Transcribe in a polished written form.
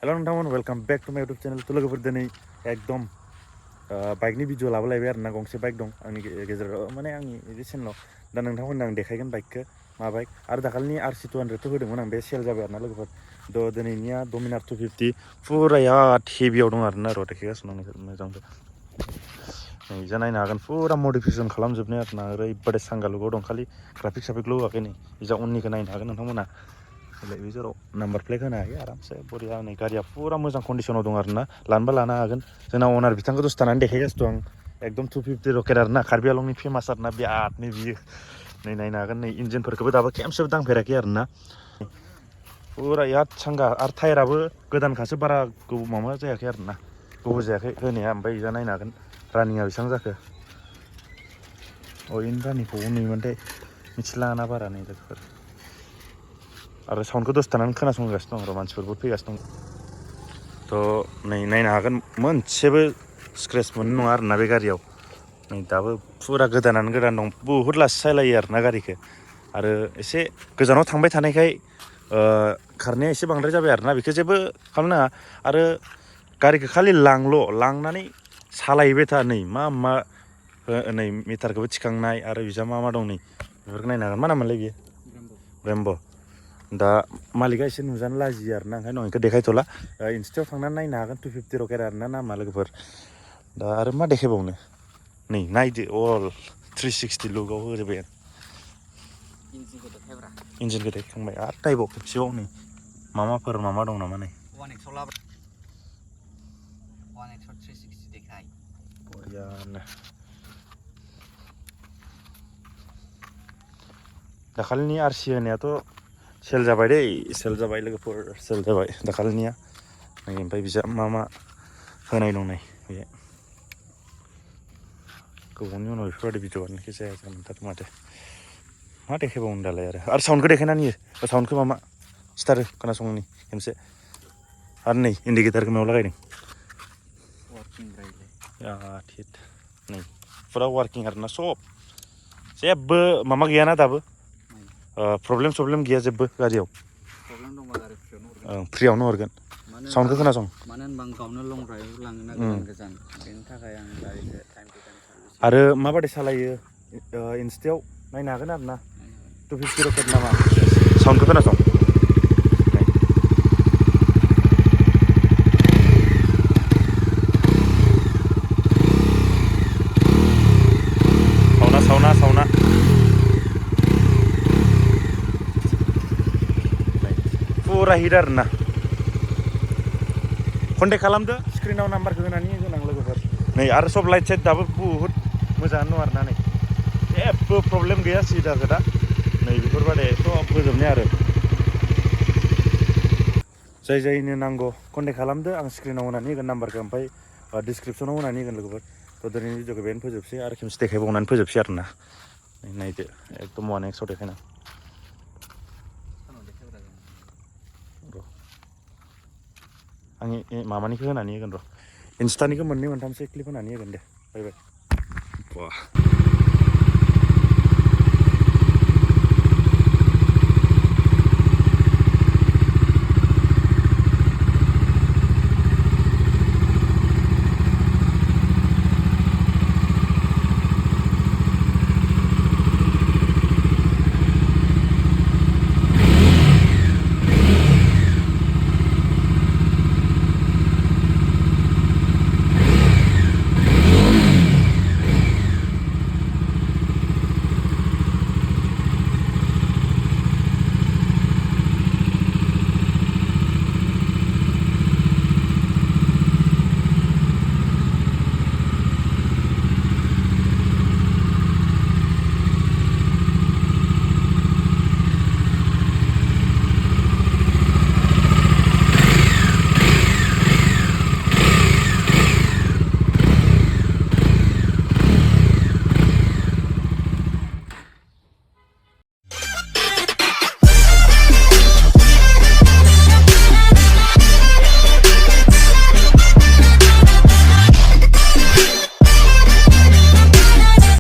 hello नोंथांमोन welcome back to माय YouTube channel तो लोगोफोर दिनै एकदम बाइकनि भिडिअ लाबोलायबाय आरोना गंसे बाइक दं आंनि गेजेराव माने आंनि बिदि चेनेलाव दा नोंथांमोननो आं देखायगोन बाइकखौ मा बाइक आरो दाखालिनि RC 200 होदोंमोन आं बे सेल जाबाय आरोना लोगोफोर थ' दिनैनिया Dominar 250 फुरा याद हेभियाव दं आरोना र' देखायगासिनो दं मोजां नै जा नायनो हागोन फुरा मडिफिकेसन खालामजोबनाय आरोना ओरैबादि सांगालुगाव दं खालि ग्राफिक साफिकल' होआखै नै इजा उननिखौ नायनो हागोन नोंथांमोना बे जेराव नाम्बार प्लेट होनो हायो आरामसे बरिया नै गारिया फुरा मोजां कन्डिसनाव दं आरोना लानोबा लानो हागोन जोंना अनार बिथांखौ दसे थानानै देखायगासिनो दं एकदम 250 रकेट आरोना कार्बि आंलंनि फेमास आरोना बिरादनो बियो नै नायनो हागोन नै इन्जिनफोरखौबो दाबो खेमसेबो दांफेराखै आरोना फुरा याद सांगा आरो टायाराबो गोदानखासो बारा गोबाव माबा जायाखै आरोना गोबाव जायाखै होनाया ओमफ्राय इजा नायनो हागोन रानिंआ बेसेबां जाखो इन रानिंखौ नुयोमोनथाय मिथिलाना बारा नै लोगोफोर आरो साउन्डखौ दसे थानानै खोनासंगासिनो दं र' मानसिफोरबो फैगासिनो दं थ' नै नायनो हागोन मोनसेबो स्क्रेच मोननाय नङा आरोना बे गारियाव नै दाबो फुरा गोदानानो गोदान दं बुहुद लासै सालायो आरोना गारिखौ आरो एसे गोजानाव थांबाय थानायखाय खारनाया एसे बांद्राय जाबाय आरोना बेखौ जेबो खालामनाङा आरो गारिखौ खालि लांनानै सालायबाय था नै मा नै मिटारखौबो थिखांनाय आरो बिजा मा दं नै बेफोरखौ नायनो हागोन मा नाममोनलाय बियो रेम्ब' दा मालिकआ एसे नुजानो लाजियो आरोना ओंखायनो आं बेखौ देखायथ'ला इन्स्टायाव थांनानै नायनो हागोन 250 रकेट आरोना नामा लोगोफोर दा आरो मा देखायबावनो नै नायदो अल 360 लुकआव होजोब्बाय आं इन्जिनखौ देखायखांबाय आरो नायबाव खेबसेबाव नै माबा दं नामा नै बरियानो दाखालिनि RC होनायाथ' सेल जाबाय दै सेल जाबाय लोगोफोर सेल जाबाय दाखालिनिया नै ओमफ्राय बिजा मा होनाय दं नै बे गोबावनि उनाव बेफोरबायदि भिडिअ'आनोखि जाया मोनथारदों मा देखायबावनो दालाय आरो साउन्डखौ देखायनानै होयो साउन्डखौ मा स्टार खोनासंनि खेमसे आरो नै इन्डिकेटारखौ मायाव लागायदों नै फुरा वार्किं आरोना सब जेबो माबा गैयाना दाबो प्रब्लेम गैया जेबो गारियाव फ्रियावनो हरगोन साउन्डखौ खोनासं मानो होनबा आं गावनो लं ड्राइभ लाङोना गोजान बेनि थाखाय आं गारिखौ टाइम टु टाइम सार्भिस आरो माबादि सालायो इन्स्टायाव नायनो हागोन आरोना 250 रकेट नामा साउन्डखौ खोनासं साउना फुरा हिट आरोना कन्टेक्ट खालामदो स्क्रिनाव नाम्बारखौ होनानै होगोन आं लोगोफोर नै आरो सब लाइट साइट दाबो बुहुद मोजाङानो दं आरोना नै जेबो प्रब्लेम गैया सिदा खोथा नै बेफोरबादि सब होजोबनाय आरो जायनो नांगौ कन्टेक्ट खालामदो आं स्क्रिनाव होनानै होगोन नाम्बारखौ ओमफ्राय डिसक्रिपसनाव होनानै होगोन लोगोफोर थ' दिनैनि भिडिअखौ बेनो फोजोबसै आरो खेमसे देखायबावनानै फोजोबसै आरोना नायदो एकदम 1x देखायना आंनि माबानिखौ होनानै होगोन र' इन्स्टानिखौ मोननै मोनथामसो क्लिप होनानै होगोन दे बाय बाय